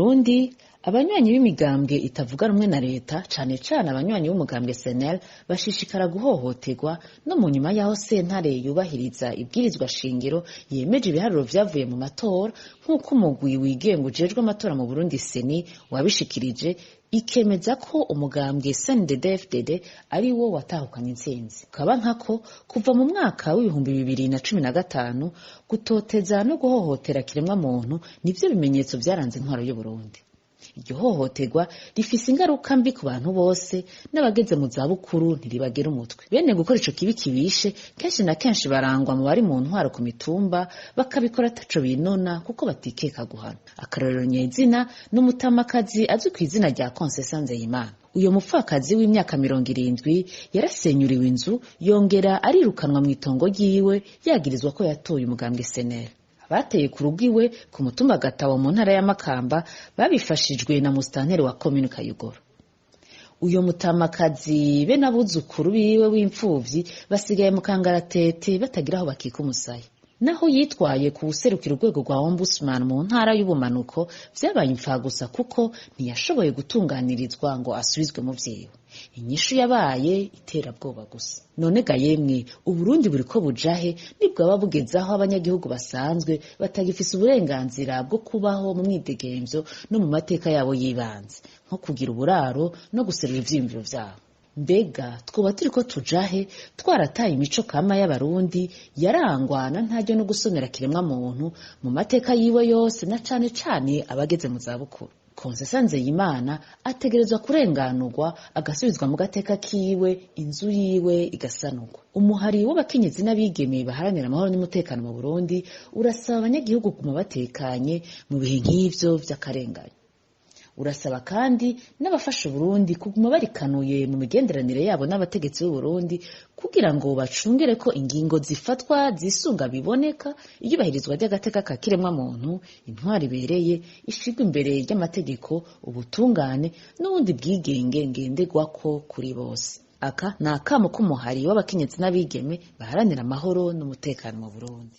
Burundi abanywanyi b'imigambwe itavuga rumwe na leta cane cane abanywanyi b'umugambwe SNL bashishikara guhohoterwa no mu nyuma yaho sentare yubahiriza ibwirizwa shingiro yemeje ibiharuro vyavuye mu matora nk'uko umugwi wigenga ujejwe amatora mu Burundi seni wabishikirije ikemeza ko umugambwe CNDD-FDD ari wo watahukanye intsinzi. Kaba nkako kuva mu mwaka w'ibihumbi 2015 gutoteza no guhohotera kiremwa muntu nivyo bimenyetso vyaranze intwaro y'u Burundi. Iryo hohoterwa rifise ingaruka mbi ku bantu bose n'abageze mu zabukuru ntiribagera umutwe. Bene gukora ico kibi kibishe kenshi na kenshi barangwa mu bari mu ntwaro ku mitumba bakabikora ataco binona kuko batikeka guhana. Akarorero nyezina n'umutamakazi azwi kw'izina rya Concessa Nzeyimana. Uyo mupfakazi w'imyaka 70 yarasenyuriwe inzu yongera arirukanwa mu itongo ryiwe yagirizwa ko yatoye umugambwe SNL. Bateye ku rugo iwe ku mutumba Gatabo mu ntara ya Makamba babifashijwe na musitanteri wa komine Kayogoro. Uyo mutamakazi be n'abuzukuru biwe w'imfuvyi basigaye mu kangaratete batagira aho bakika umusaya. Naho yitwaye ku buserukira urwego rwa Ombudsman mu ntara y'ubumanuko vyabaye impfagusa kuko ntiyashoboye gutunganirizwa ngo asubizwe mu vyiwe. Inyishu yabaye iterabwoba gusa. None ga yemwe Uburundi buriko bujahe nibwo aba bugezaho abanyagihugu basanzwe batagifise uburenganzira bwo kubaho mu mwidegemvyo no mu mateka yabo yibanze nko kugira uburaro no guserura ivyiyumviro vyabo. Mbega twoba turiko tujahe twarataye imico kama y'abarundi yarangwana ntaryo no gusomera kiremwa muntu mu mateka yiwe yose na cane cane abageze mu zabukuru. Concessa Nzeyimana ategerezwa kurenganurwa agasubizwa mu gateka kiwe inzu yiwe igasanurwa. Umuhari w'abakenyezi n'abigeme baharanira amahoro n'umutekano mu Burundi urasaba abanyagihugu kuguma batekanye mu bihe nk'ivyo vy'akarengane. Urasaba kandi n'abafasha Burundi kuguma barikanuye mu migenderanire yabo n'abategetsi b'u Burundi kugira ngo bacungere ko ingingo zifatwa zisunga biboneka iyubahirizwa ry'agateka ka kiremwa muntu, intwari ibereye, ishigwa imbere y'amategeko, ubutungane n'ubundi bwigenge ngenderwako kuri bose. Aka ni akamo k'umuhari w'abakenyezi n'abigeme baharanira amahoro n'umutekano mu Burundi.